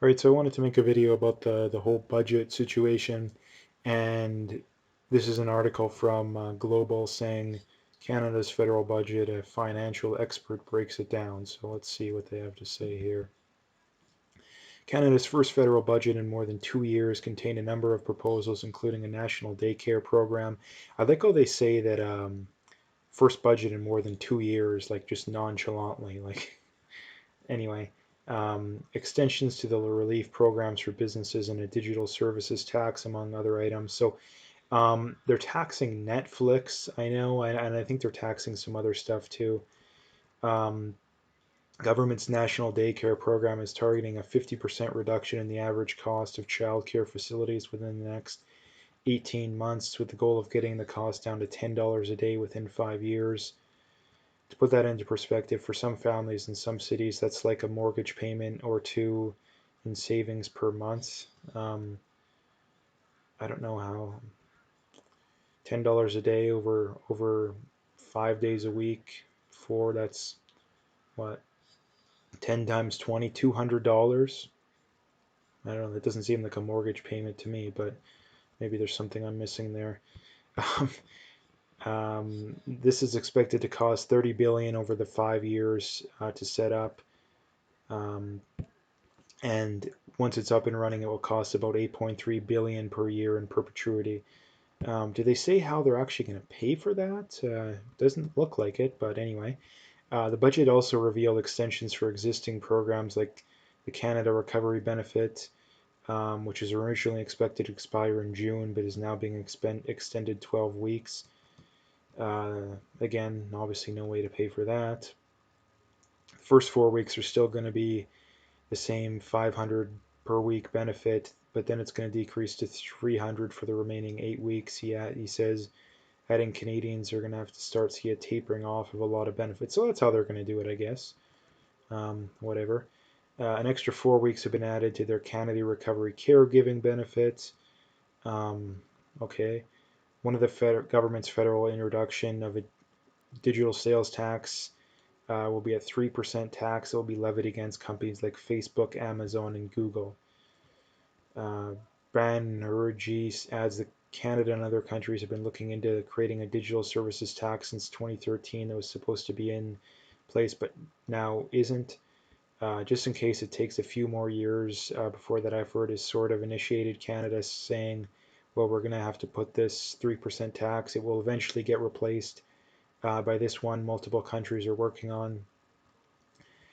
All right, so I wanted to make a video about the whole budget situation, and this is an article from Global saying Canada's federal budget, a financial expert breaks it down. So let's see what they have to say here. Canada's first federal budget in more than 2 years contained a number of proposals, including a national daycare program. I like how they say that first budget in more than 2 years, like just nonchalantly, like anyway, extensions to the relief programs for businesses and a digital services tax, among other items. So they're taxing Netflix, I know, and I think they're taxing some other stuff too. Um, Government's national daycare program is targeting a 50% reduction in the average cost of childcare facilities within the next 18 months, with the goal of getting the cost down to $10 a day within 5 years. To put that into perspective, for some families in some cities, that's like a mortgage payment or two in savings per month. Um, I don't know how $10 a day over 5 days a week, four, that's what, 10 times 20, $200. I don't know. That doesn't seem like a mortgage payment to me, but maybe there's something I'm missing there. This is expected to cost 30 billion over the 5 years to set up. Um, and once it's up and running, it will cost about 8.3 billion per year in perpetuity. Do they say how they're actually going to pay for that? Doesn't look like it, but anyway. The budget also revealed extensions for existing programs like the Canada Recovery Benefit, which was originally expected to expire in June, but is now being extended 12 weeks. Again, obviously, no way to pay for that. The first 4 weeks are still going to be the same 500 per week benefit, but then it's going to decrease to 300 for the remaining 8 weeks. He says adding Canadians are going to have to start see a tapering off of a lot of benefits. So that's how they're going to do it, I guess. Whatever. An extra 4 weeks have been added to their Canada Recovery Caregiving benefits. Um, okay. One of the government's federal introduction of a digital sales tax will be a 3% tax that will be levied against companies like Facebook, Amazon, and Google. Uh, Banerjee adds that Canada and other countries have been looking into creating a digital services tax since 2013 that was supposed to be in place but now isn't. Just in case it takes a few more years before that effort is sort of initiated, Canada saying, well, we're going to have to put this 3% tax. It will eventually get replaced by this one multiple countries are working on.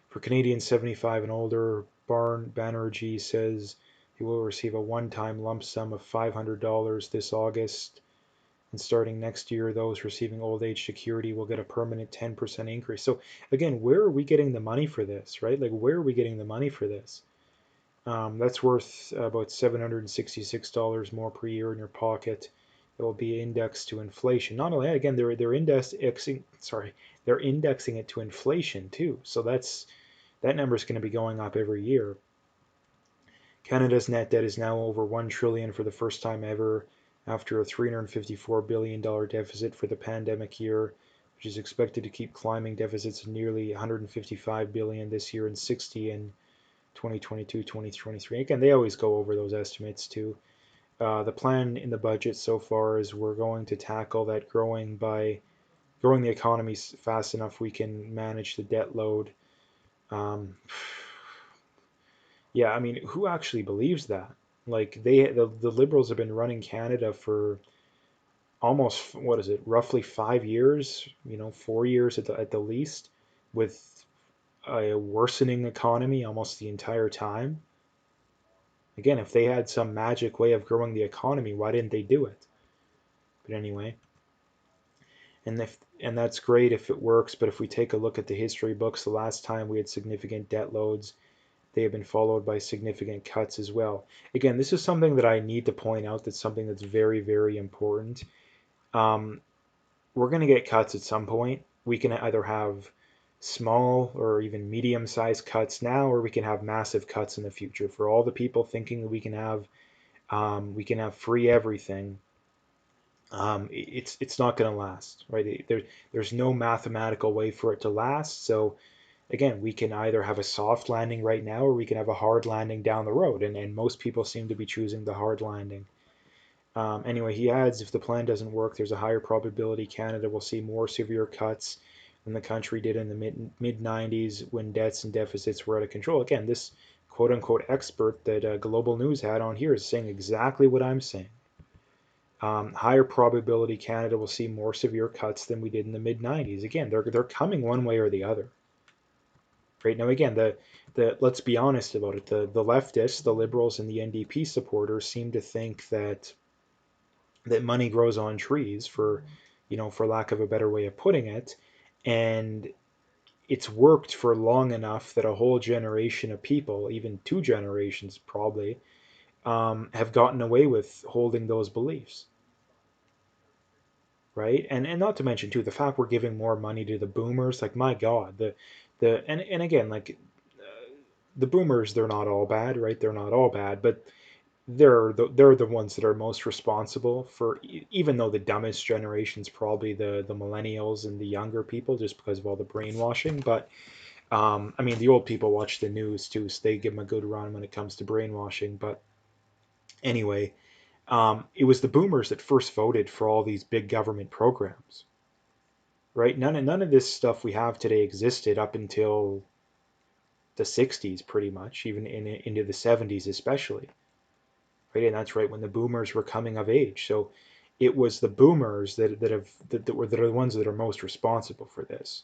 For Canadians 75 and older, Banerjee says he will receive a one-time lump sum of $500 this August. And starting next year, those receiving old age security will get a permanent 10% increase. So again, where are we getting the money for this, right? Like, where are we getting the money for this? That's worth about $766 more per year in your pocket. It will be indexed to inflation. Not only that, again, they're indexing it to inflation too. So that number is going to be going up every year. Canada's net debt is now over 1 trillion for the first time ever, after a $354 billion deficit for the pandemic year, which is expected to keep climbing deficits of nearly 155 billion this year and 60 in 2022, 2023. Again, they always go over those estimates too. The plan in the budget so far is we're going to tackle that by growing the economy fast enough we can manage the debt load. Um, yeah, I mean, who actually believes that? Like the Liberals have been running Canada for almost, what is it, roughly 5 years, 4 years at the least, with a worsening economy almost the entire time. Again, if they had some magic way of growing the economy, why didn't they do it? But anyway, and that's great if it works, but if we take a look at the history books, the last time we had significant debt loads, they have been followed by significant cuts as well. Again, this is something that I need to point out, that's something that's very, very important. Um, we're going to get cuts at some point. We can either have small or even medium sized cuts now, or we can have massive cuts in the future. For all the people thinking that we can have free everything, it's not going to last, right? There's no mathematical way for it to last. So again, we can either have a soft landing right now or we can have a hard landing down the road. And most people seem to be choosing the hard landing. Anyway, he adds if the plan doesn't work, there's a higher probability Canada will see more severe cuts than the country did in the mid 90s when debts and deficits were out of control. Again, this quote unquote expert that Global News had on here is saying exactly what I'm saying. Higher probability Canada will see more severe cuts than we did in the mid 90s. Again, they're coming one way or the other. Right now, again, the let's be honest about it. The leftists, the liberals, and the NDP supporters seem to think that money grows on trees, for lack of a better way of putting it, and it's worked for long enough that a whole generation of people, even two generations probably, have gotten away with holding those beliefs, right? And not to mention too the fact we're giving more money to the boomers. Like my God, and again, like the boomers, they're not all bad, right? They're not all bad, but they're the ones that are most responsible for, even though the dumbest generation's probably the millennials and the younger people, just because of all the brainwashing. But I mean, the old people watch the news too, so they give them a good run when it comes to brainwashing. But anyway, it was the boomers that first voted for all these big government programs, right? None of this stuff we have today existed up until the 60s, pretty much, even into the 70s especially, right? And that's right when the boomers were coming of age. So it was the boomers that are the ones that are most responsible for this.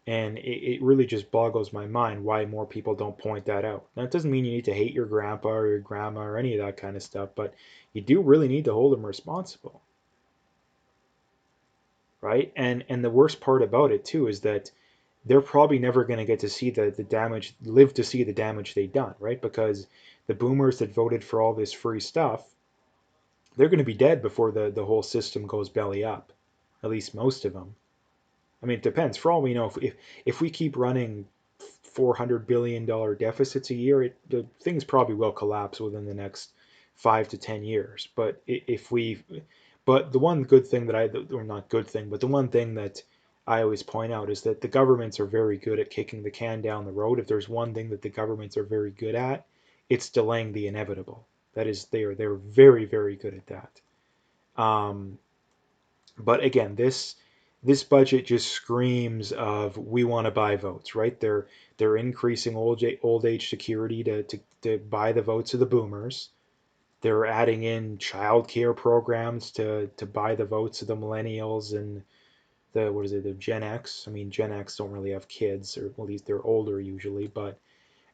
And it really just boggles my mind why more people don't point that out. Now, it doesn't mean you need to hate your grandpa or your grandma or any of that kind of stuff, but you do really need to hold them responsible, right? And the worst part about it too is that they're probably never going to get to see the damage, live to see the damage they've done, right? Because the boomers that voted for all this free stuff, they're going to be dead before the whole system goes belly up. At least most of them. I mean, it depends. For all we know, if we keep running $400 billion deficits a year, the things probably will collapse within the next 5 to 10 years. But the one good thing or not good thing, but the one thing that I always point out is that the governments are very good at kicking the can down the road. If there's one thing that the governments are very good at, it's delaying the inevitable. That is, they're very, very good at that. Um, but again, this budget just screams of we want to buy votes, right? They're increasing old age security to buy the votes of the boomers. They're adding in child care programs to buy the votes of the millennials and the what is it, the Gen X. I mean, Gen X don't really have kids, or at least they're older usually, but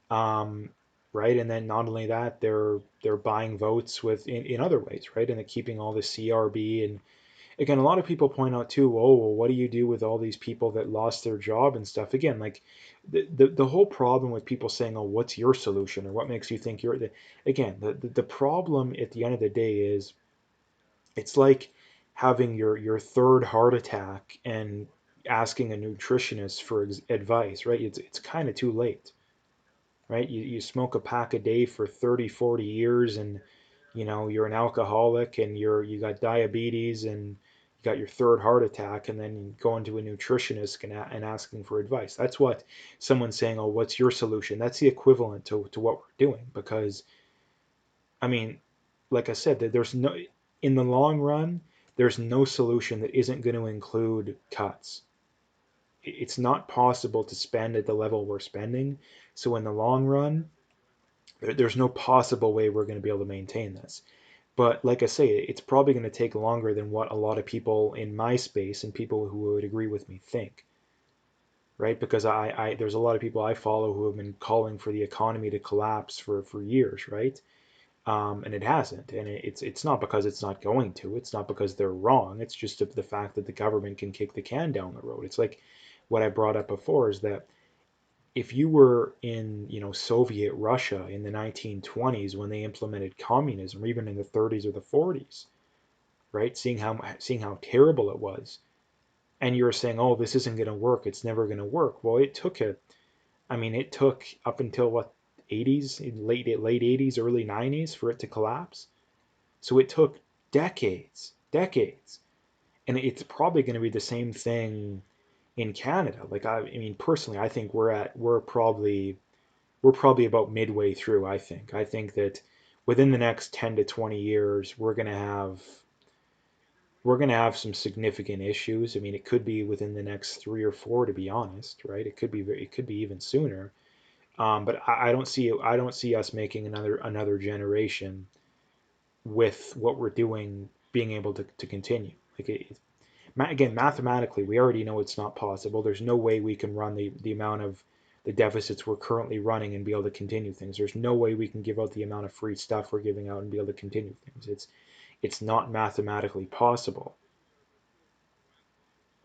um, right. And then not only that, they're buying votes in other ways, right? And they're keeping all the CRB. And again, a lot of people point out too, oh, well, what do you do with all these people that lost their job and stuff? Again, like the whole problem with people saying, oh, what's your solution or what makes you think you're the, again, the problem at the end of the day is it's like having your third heart attack and asking a nutritionist for advice, right? It's kind of too late, right? You smoke a pack a day for 30, 40 years and you're an alcoholic and you got diabetes and you got your third heart attack and then going to a nutritionist and asking for advice. That's what someone's saying, oh, what's your solution? That's the equivalent to what we're doing because I mean, like I said, that there's no in the long run, there's no solution that isn't going to include cuts. It's not possible to spend at the level we're spending. So in the long run, there's no possible way we're going to be able to maintain this. But like I say, it's probably going to take longer than what a lot of people in my space and people who would agree with me think, right? Because there's a lot of people I follow who have been calling for the economy to collapse for years, right? And it hasn't, and it's not because it's not going to. It's not because they're wrong. It's just the fact that the government can kick the can down the road. It's like what I brought up before is that if you were in Soviet Russia in the 1920s when they implemented communism, or even in the 30s or the 40s, right? Seeing how terrible it was, and you're saying, "Oh, this isn't going to work. It's never going to work." Well, it took up until what 80s, late 80s, early 90s for it to collapse. So it took decades, decades, and it's probably going to be the same thing in Canada. Like I mean, personally, I think we're probably about midway through. I think that within the next 10 to 20 years, we're going to have some significant issues. I mean, it could be within the next 3 or 4, to be honest, right? It could be even sooner. But I don't see us making another generation with what we're doing being able to continue. Like again, mathematically, we already know it's not possible. There's no way we can run the amount of the deficits we're currently running and be able to continue things. There's no way we can give out the amount of free stuff we're giving out and be able to continue things. It's not mathematically possible,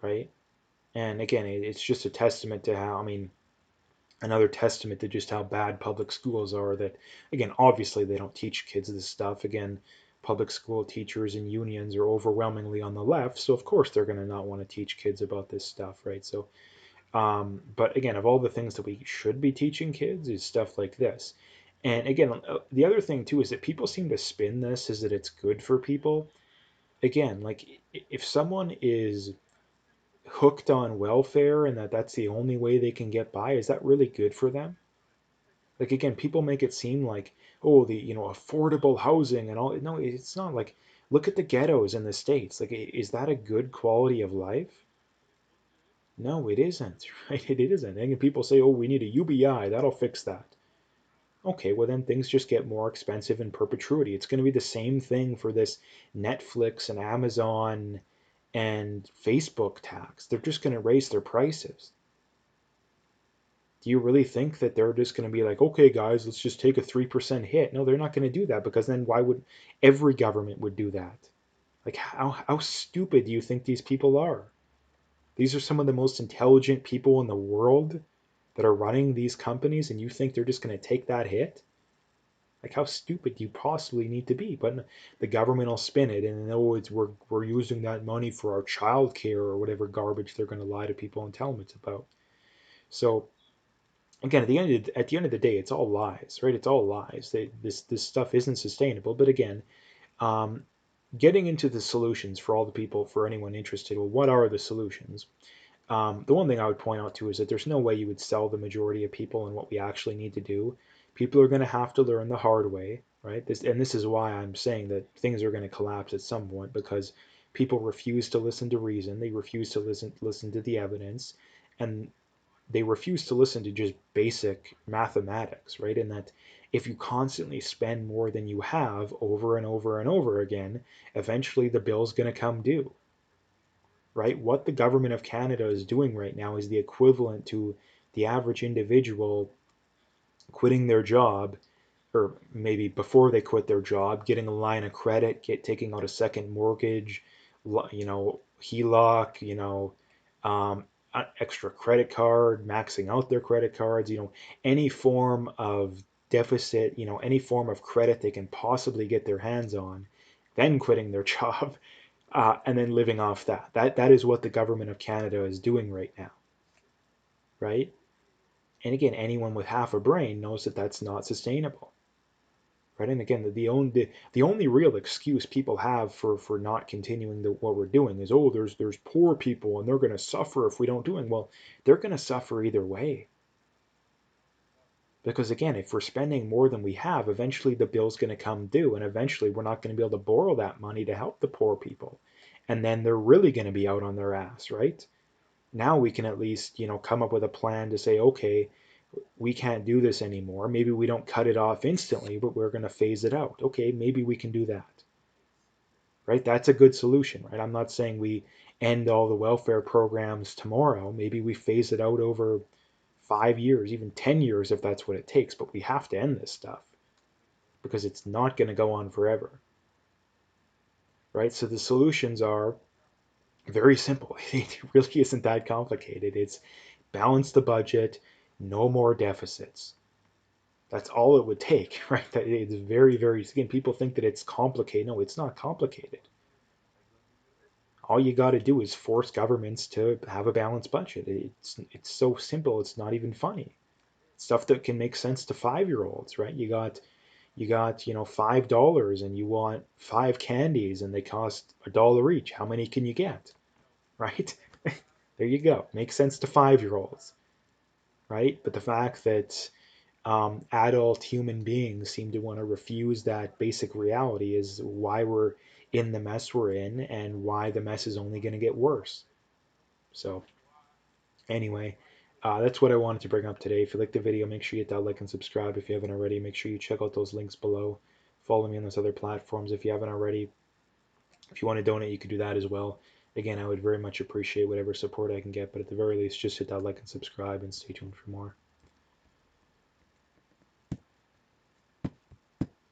right? And again, it's just a testament to how, I mean, another testament to just how bad public schools are. That, again, obviously they don't teach kids this stuff. Again, public school teachers and unions are overwhelmingly on the left, so of course they're going to not want to teach kids about this stuff, right? So but again, of all the things that we should be teaching kids is stuff like this. And again, the other thing too is that people seem to spin this as that it's good for people. Again, like, if someone is hooked on welfare and that's the only way they can get by, is that really good for them? Like, again, people make it seem like, oh, the affordable housing and all. No, it's not. Like, look at the ghettos in the States. Like, is that a good quality of life? No, it isn't, right? It isn't. And people say, oh, we need a UBI, that'll fix that. Okay, well, then things just get more expensive in perpetuity. It's going to be the same thing for this Netflix and Amazon and Facebook tax. They're just going to raise their prices. Do you really think that they're just going to be like, okay, guys, let's just take a 3% hit? No, they're not going to do that, because then why would every government would do that? Like, how stupid do you think these people are? These are some of the most intelligent people in the world that are running these companies, and you think they're just going to take that hit? Like, how stupid do you possibly need to be? But the government will spin it, and oh, we're using that money for our child care or whatever garbage they're going to lie to people and tell them it's about. So again, at the end of the day, it's all lies, right? It's all lies. This stuff isn't sustainable. But again, um, getting into the solutions for all the people, for anyone interested, well, what are the solutions? The one thing I would point out too is that there's no way you would sell the majority of people on what we actually need to do. People are going to have to learn the hard way, right? This is why I'm saying that things are going to collapse at some point, because people refuse to listen to reason. They refuse to listen to the evidence, and they refuse to listen to just basic mathematics, right? And that if you constantly spend more than you have over and over and over again, eventually the bill's going to come due, right? What the government of Canada is doing right now is the equivalent to the average individual quitting their job, or maybe before they quit their job, getting a line of credit, taking out a second mortgage, HELOC, extra credit card, maxing out their credit cards, any form of deficit, any form of credit they can possibly get their hands on, then quitting their job, and then living off that. That is what the government of Canada is doing right now, right? And again, anyone with half a brain knows that that's not sustainable, right? And again, the only real excuse people have for not continuing what we're doing is, oh, there's poor people and they're going to suffer if we don't do it. Well, they're going to suffer either way, because again, if we're spending more than we have, eventually the bill's going to come due, and eventually we're not going to be able to borrow that money to help the poor people, and then they're really going to be out on their ass, right? Now we can at least come up with a plan to say, okay, we can't do this anymore. Maybe we don't cut it off instantly, but we're going to phase it out. Okay, maybe we can do that, right? That's a good solution, right? I'm not saying we end all the welfare programs tomorrow. Maybe we phase it out over 5 years, even 10 years if that's what it takes, but we have to end this stuff because it's not going to go on forever, right? So the solutions are very simple. It really isn't that complicated. It's balance the budget, no more deficits. That's all it would take, right? It's very, very, again, people think that it's complicated. No, it's not complicated. All you got to do is force governments to have a balanced budget. It's so simple. It's not even funny. Stuff that can make sense to 5-year-olds, right? You got $5 and you want 5 candies and they cost $1 each. How many can you get, right? There you go. Makes sense to 5-year-olds, right? But the fact that adult human beings seem to want to refuse that basic reality is why we're in the mess we're in and why the mess is only going to get worse. So, anyway, that's what I wanted to bring up today. If you liked the video, make sure you hit that like and subscribe. If you haven't already, make sure you check out those links below. Follow me on those other platforms if you haven't already. If you want to donate, you can do that as well. Again, I would very much appreciate whatever support I can get, but at the very least, just hit that like and subscribe and stay tuned for more.